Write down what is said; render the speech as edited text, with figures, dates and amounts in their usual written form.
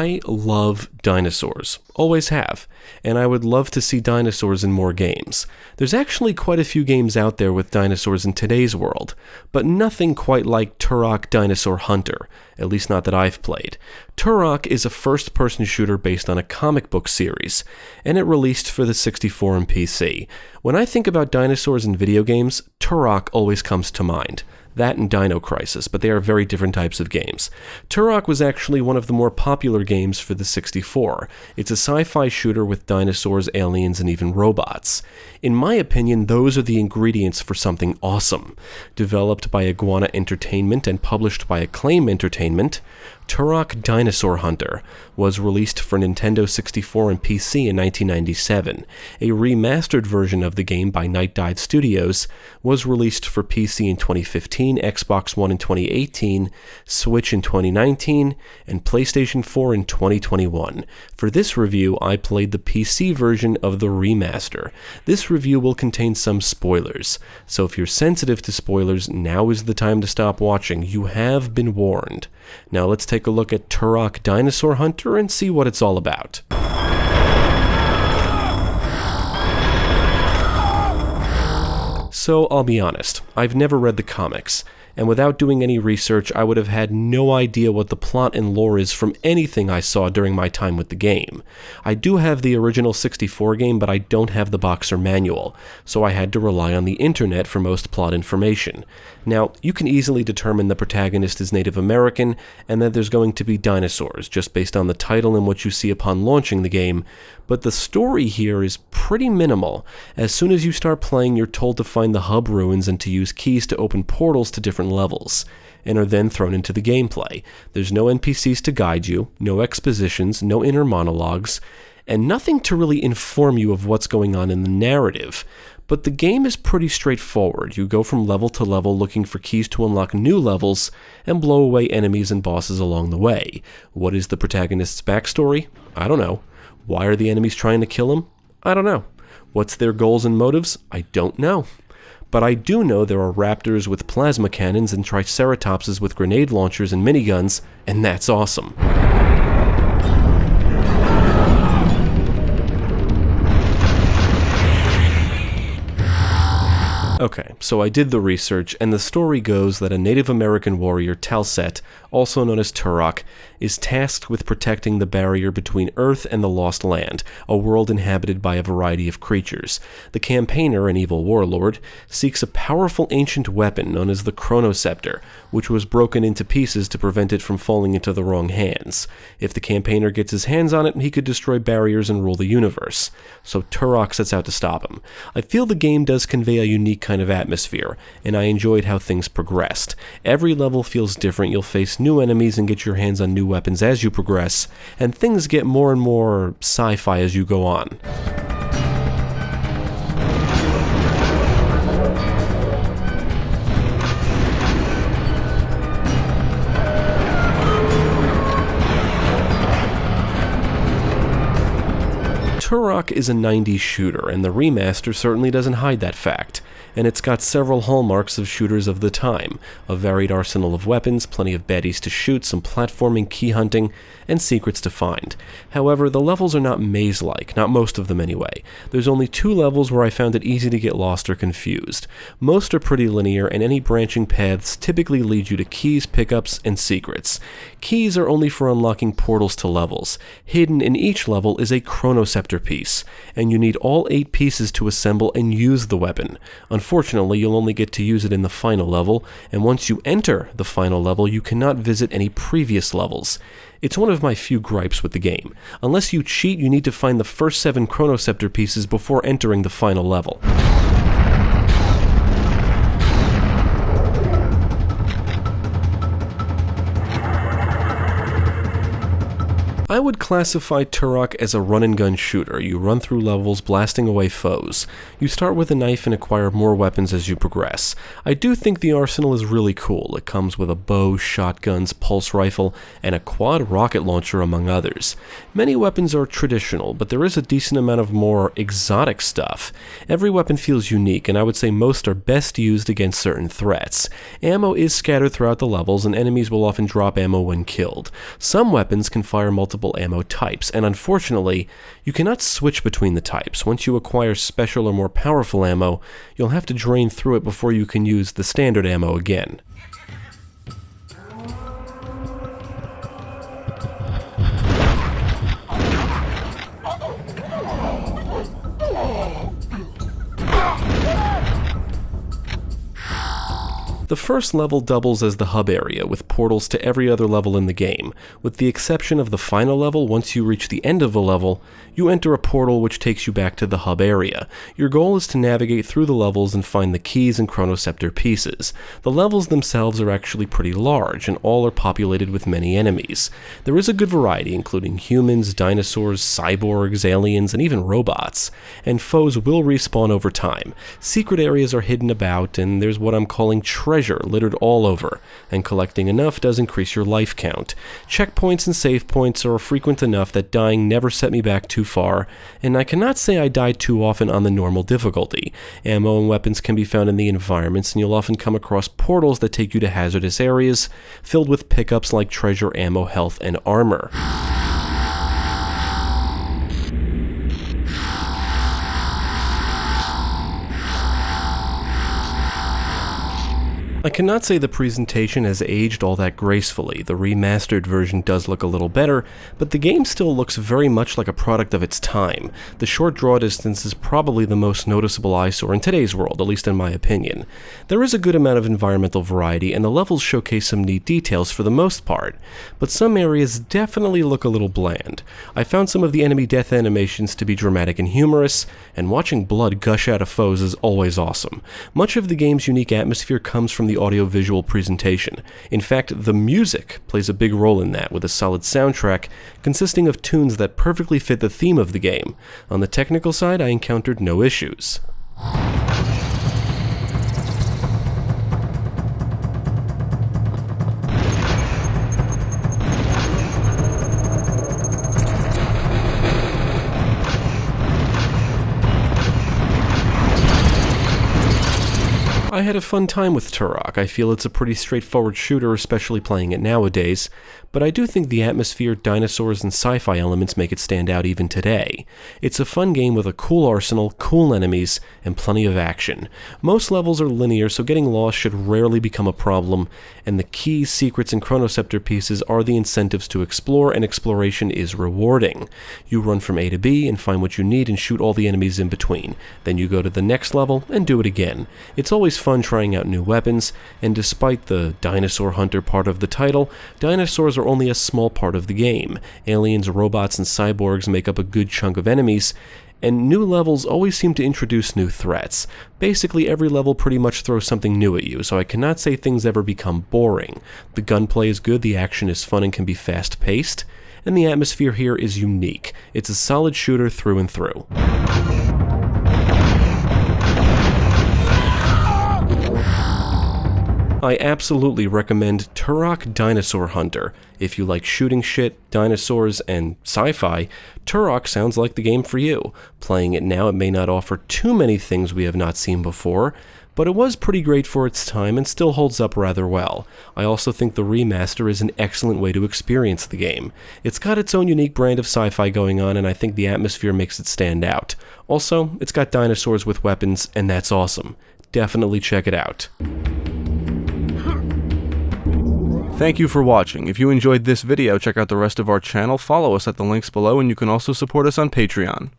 I love dinosaurs, always have, and I would love to see dinosaurs in more games. There's actually quite a few games out there with dinosaurs in today's world, but nothing quite like Turok Dinosaur Hunter, at least not that I've played. Turok is a first-person shooter based on a comic book series, and it released for the 64 and PC. When I think about dinosaurs in video games, Turok always comes to mind. That and Dino Crisis, but they are very different types of games. Turok was actually one of the more popular games for the 64. It's a sci-fi shooter with dinosaurs, aliens, and even robots. In my opinion, those are the ingredients for something awesome. Developed by Iguana Entertainment and published by Acclaim Entertainment, Turok Dinosaur Hunter was released for Nintendo 64 and PC in 1997. A remastered version of the game by Nightdive Studios was released for PC in 2015, Xbox One in 2018, Switch in 2019, and PlayStation 4 in 2021. For this review, I played the PC version of the remaster. This review will contain some spoilers, so if you're sensitive to spoilers, now is the time to stop watching. You have been warned. Now let's take a look at Turok Dinosaur Hunter and see what it's all about. So I'll be honest, I've never read the comics, and without doing any research, I would have had no idea what the plot and lore is from anything I saw during my time with the game. I do have the original 64 game, but I don't have the box or manual, so I had to rely on the internet for most plot information. Now, you can easily determine the protagonist is Native American, and that there's going to be dinosaurs, just based on the title and what you see upon launching the game, but the story here is pretty minimal. As soon as you start playing, you're told to find the hub ruins and to use keys to open portals to different levels, and are then thrown into the gameplay. There's no NPCs to guide you, no expositions, no inner monologues, and nothing to really inform you of what's going on in the narrative. But the game is pretty straightforward. You go from level to level looking for keys to unlock new levels and blow away enemies and bosses along the way. What is the protagonist's backstory? I don't know. Why are the enemies trying to kill him? I don't know. What's their goals and motives? I don't know. But I do know there are raptors with plasma cannons and triceratopses with grenade launchers and miniguns, and that's awesome. Okay, so I did the research, and the story goes that a Native American warrior, tal'set, also known as Turok, is tasked with protecting the barrier between Earth and the Lost Land, a world inhabited by a variety of creatures. The campaigner, an evil warlord, seeks a powerful ancient weapon known as the Chronoscepter, which was broken into pieces to prevent it from falling into the wrong hands. If the campaigner gets his hands on it, he could destroy barriers and rule the universe. So Turok sets out to stop him. I feel the game does convey a unique kind of atmosphere, and I enjoyed how things progressed. Every level feels different. You'll face new enemies and get your hands on new weapons as you progress, and things get more and more sci-fi as you go on. Turok is a 90s shooter, and the remaster certainly doesn't hide that fact, and it's got several hallmarks of shooters of the time: a varied arsenal of weapons, plenty of baddies to shoot, some platforming, key hunting, and secrets to find. However, the levels are not maze-like, not most of them anyway. There's only 2 levels where I found it easy to get lost or confused. Most are pretty linear, and any branching paths typically lead you to keys, pickups, and secrets. Keys are only for unlocking portals to levels. Hidden in each level is a Chronoscepter piece, and you need all 8 pieces to assemble and use the weapon. Unfortunately, you'll only get to use it in the final level, and once you enter the final level, you cannot visit any previous levels. It's one of my few gripes with the game. Unless you cheat, you need to find the first 7 Chronoscepter pieces before entering the final level. I would classify Turok as a run-and-gun shooter. You run through levels, blasting away foes. You start with a knife and acquire more weapons as you progress. I do think the arsenal is really cool. It comes with a bow, shotguns, pulse rifle, and a quad rocket launcher, among others. Many weapons are traditional, but there is a decent amount of more exotic stuff. Every weapon feels unique, and I would say most are best used against certain threats. Ammo is scattered throughout the levels, and enemies will often drop ammo when killed. Some weapons can fire multiple multiple ammo types, and unfortunately, you cannot switch between the types. Once you acquire special or more powerful ammo, you'll have to drain through it before you can use the standard ammo again. The first level doubles as the hub area, with portals to every other level in the game. With the exception of the final level, once you reach the end of a level, you enter a portal which takes you back to the hub area. Your goal is to navigate through the levels and find the keys and chronoceptor pieces. The levels themselves are actually pretty large, and all are populated with many enemies. There is a good variety, including humans, dinosaurs, cyborgs, aliens, and even robots. And foes will respawn over time. Secret areas are hidden about, and there's what I'm calling treasure littered all over, and collecting enough does increase your life count. Checkpoints and save points are frequent enough that dying never set me back too far, and I cannot say I died too often on the normal difficulty. Ammo and weapons can be found in the environments, and you'll often come across portals that take you to hazardous areas, filled with pickups like treasure, ammo, health, and armor. I cannot say the presentation has aged all that gracefully. The remastered version does look a little better, but the game still looks very much like a product of its time. The short draw distance is probably the most noticeable eyesore in today's world, at least in my opinion. There is a good amount of environmental variety, and the levels showcase some neat details for the most part, but some areas definitely look a little bland. I found some of the enemy death animations to be dramatic and humorous, and watching blood gush out of foes is always awesome. Much of the game's unique atmosphere comes from the audio-visual presentation. In fact, the music plays a big role in that, with a solid soundtrack consisting of tunes that perfectly fit the theme of the game. On the technical side, I encountered no issues. I had a fun time with Turok. I feel it's a pretty straightforward shooter, especially playing it nowadays, but I do think the atmosphere, dinosaurs, and sci-fi elements make it stand out even today. It's a fun game with a cool arsenal, cool enemies, and plenty of action. Most levels are linear, so getting lost should rarely become a problem, and the keys, secrets, and chronoceptor pieces are the incentives to explore, and exploration is rewarding. You run from A to B and find what you need and shoot all the enemies in between. Then you go to the next level and do it again. It's always fun trying out new weapons, and despite the Dinosaur Hunter part of the title, dinosaurs are only a small part of the game. Aliens, robots, and cyborgs make up a good chunk of enemies, and new levels always seem to introduce new threats. Basically, every level pretty much throws something new at you, so I cannot say things ever become boring. The gunplay is good, the action is fun and can be fast-paced, and the atmosphere here is unique. It's a solid shooter through and through. I absolutely recommend Turok Dinosaur Hunter. If you like shooting shit, dinosaurs, and sci-fi, Turok sounds like the game for you. Playing it now, it may not offer too many things we have not seen before, but it was pretty great for its time and still holds up rather well. I also think the remaster is an excellent way to experience the game. It's got its own unique brand of sci-fi going on, and I think the atmosphere makes it stand out. Also, it's got dinosaurs with weapons, and that's awesome. Definitely check it out. Thank you for watching. If you enjoyed this video, check out the rest of our channel, follow us at the links below, and you can also support us on Patreon.